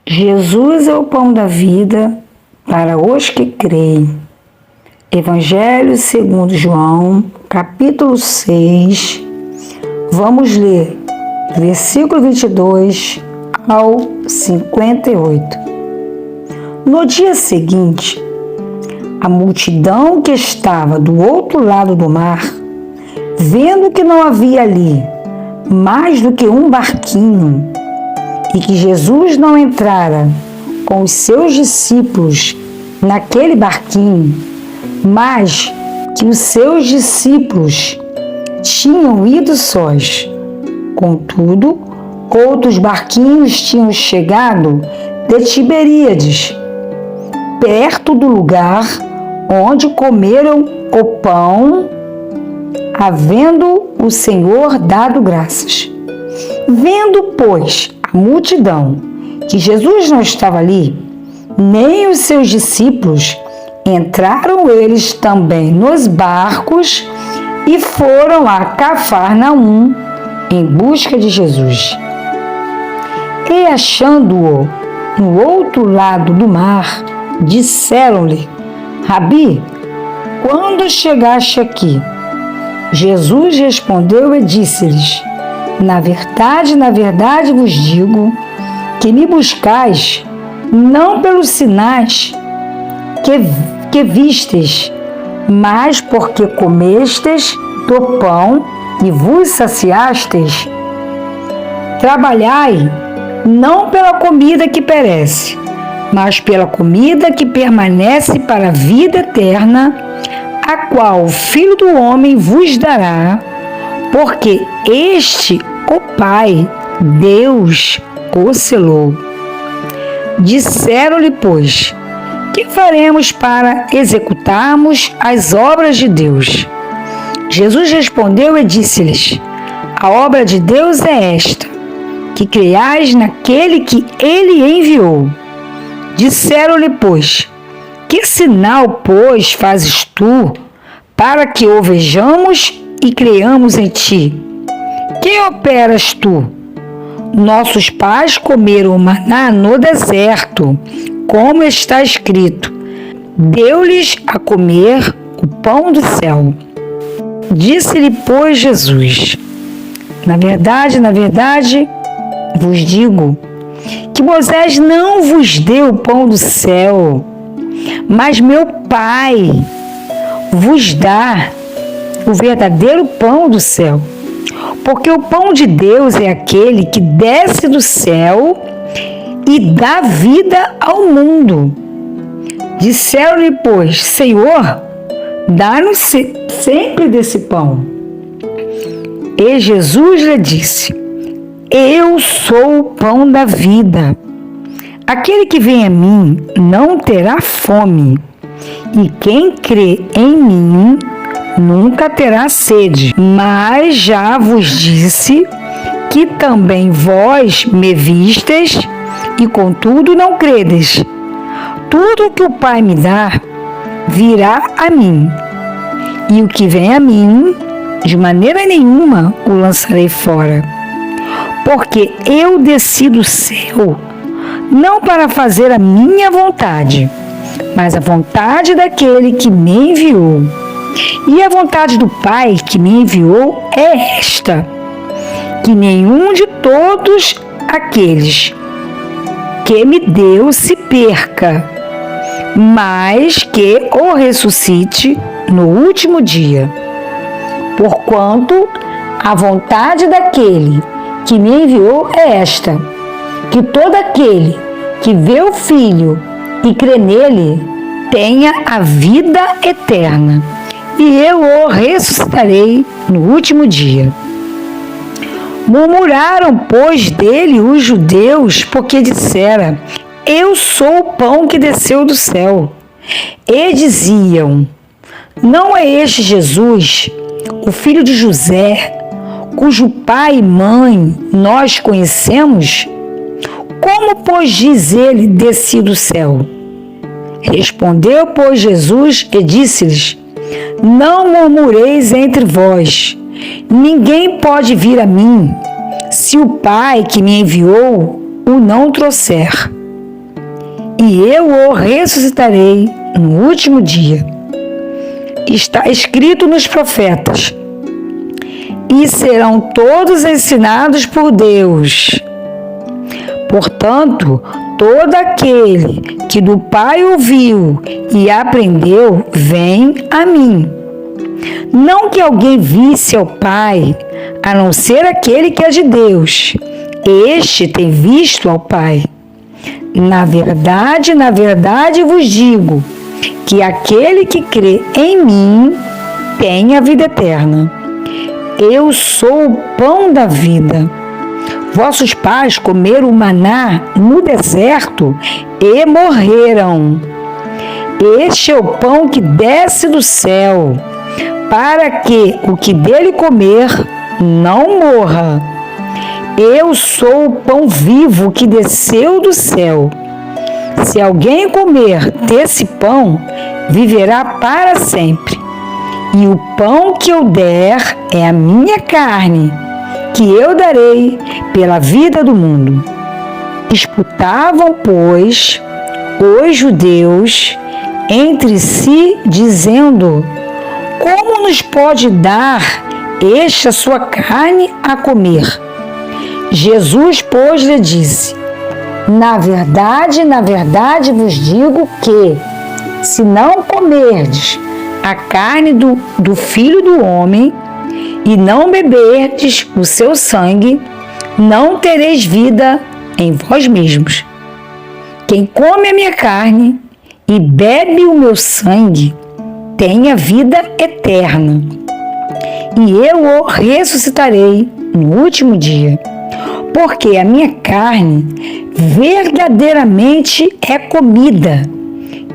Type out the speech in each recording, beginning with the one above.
Jesus é o pão da vida para os que creem. Evangelho segundo João, capítulo 6. Vamos ler versículo 22 ao 58. No dia seguinte, a multidão que estava do outro lado do mar, vendo que não havia ali mais do que um barquinho e que Jesus não entrara com os seus discípulos naquele barquinho, mas que os seus discípulos tinham ido sós. Contudo, outros barquinhos tinham chegado de Tiberíades, perto do lugar onde comeram o pão, havendo o Senhor dado graças. Vendo, pois, a multidão que Jesus não estava ali, nem os seus discípulos, entraram eles também nos barcos e foram a Cafarnaum em busca de Jesus. E achando-o no outro lado do mar, disseram-lhe: Rabi, quando chegaste aqui? Jesus respondeu e disse-lhes: na verdade vos digo que me buscais não pelos sinais que vistes, mas porque comestes do pão e vos saciastes. Trabalhai não pela comida que perece, mas pela comida que permanece para a vida eterna, a qual o Filho do Homem vos dará, porque este o Pai, Deus, o selou. Disseram-lhe, pois: que faremos para executarmos as obras de Deus? Jesus respondeu e disse-lhes: a obra de Deus é esta, que creiais naquele que ele enviou. Disseram-lhe, pois: que sinal, pois, fazes tu, para que o vejamos e creiamos em ti? Que operas tu? Nossos pais comeram maná no deserto, como está escrito: deu-lhes a comer o pão do céu. Disse-lhe, pois, Jesus: na verdade, vos digo que Moisés não vos deu o pão do céu, mas meu Pai vos dá o verdadeiro pão do céu. Porque o pão de Deus é aquele que desce do céu e dá vida ao mundo. Disseram-lhe, pois: Senhor, dá-nos sempre desse pão. E Jesus lhe disse: eu sou o pão da vida. Aquele que vem a mim não terá fome, e quem crê em mim nunca terá sede. Mas já vos disse que também vós me vistes, e contudo não credes. Tudo o que o Pai me dá virá a mim, e o que vem a mim, de maneira nenhuma o lançarei fora. Porque eu desci do céu, não para fazer a minha vontade, mas a vontade daquele que me enviou. E a vontade do Pai que me enviou é esta: que nenhum de todos aqueles que me deu se perca, mas que o ressuscite no último dia. Porquanto a vontade daquele que me enviou é esta: que todo aquele que vê o Filho e crê nele tenha a vida eterna, e eu o ressuscitarei no último dia. Murmuraram, pois, dele os judeus, porque dissera: eu sou o pão que desceu do céu. E diziam: não é este Jesus, o filho de José, cujo pai e mãe nós conhecemos? Como, pois, diz ele: desci do céu? Respondeu, pois, Jesus e disse-lhes: não murmureis entre vós. Ninguém pode vir a mim se o Pai que me enviou o não trouxer. e eu o ressuscitarei no último dia. Está escrito nos profetas: e serão todos ensinados por Deus. Portanto, todo aquele que do Pai ouviu e aprendeu, vem a mim. Não que alguém visse ao Pai, a não ser aquele que é de Deus. Este tem visto ao Pai. Na verdade vos digo, que aquele que crê em mim tem a vida eterna. Eu sou o pão da vida. Vossos pais comeram o maná no deserto e morreram. Este é o pão que desce do céu, para que o que dele comer não morra. Eu sou o pão vivo que desceu do céu. Se alguém comer desse pão, viverá para sempre. E o pão que eu der é a minha carne, que eu darei pela vida do mundo. Disputavam, pois, os judeus entre si, dizendo: como nos pode dar este a sua carne a comer? Jesus, pois, lhe disse: na verdade vos digo que, se não comerdes a carne do Filho do Homem e não beberdes o seu sangue, não tereis vida em vós mesmos. Quem come a minha carne e bebe o meu sangue tem a vida eterna, e eu o ressuscitarei no último dia. Porque a minha carne verdadeiramente é comida,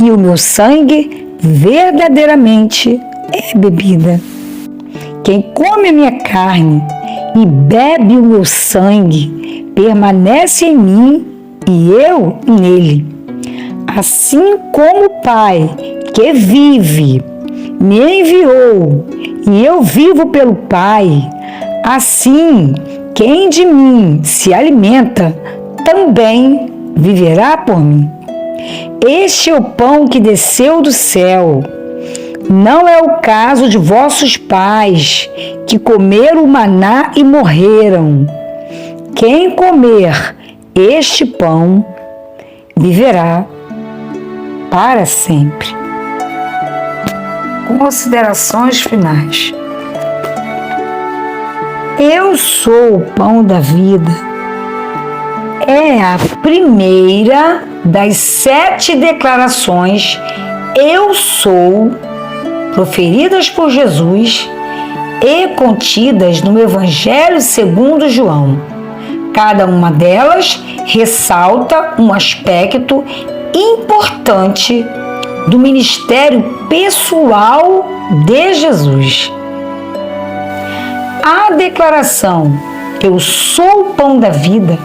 e o meu sangue verdadeiramente é bebida. Quem come a minha carne e bebe o meu sangue permanece em mim e eu nele. Assim como o Pai que vive me enviou e eu vivo pelo Pai, assim quem de mim se alimenta também viverá por mim. Este é o pão que desceu do céu. Não é o caso de vossos pais, que comeram o maná e morreram. Quem comer este pão viverá para sempre. Considerações finais. Eu sou o pão da vida. É a primeira das 7 declarações eu sou, proferidas por Jesus e contidas no Evangelho segundo João. Cada uma delas ressalta um aspecto importante do ministério pessoal de Jesus. A declaração "Eu sou o pão da vida"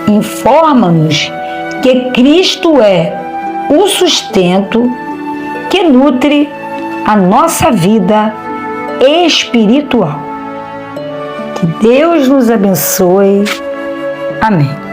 informa-nos que Cristo é o sustento que nutre a nossa vida espiritual. Que Deus nos abençoe. Amém.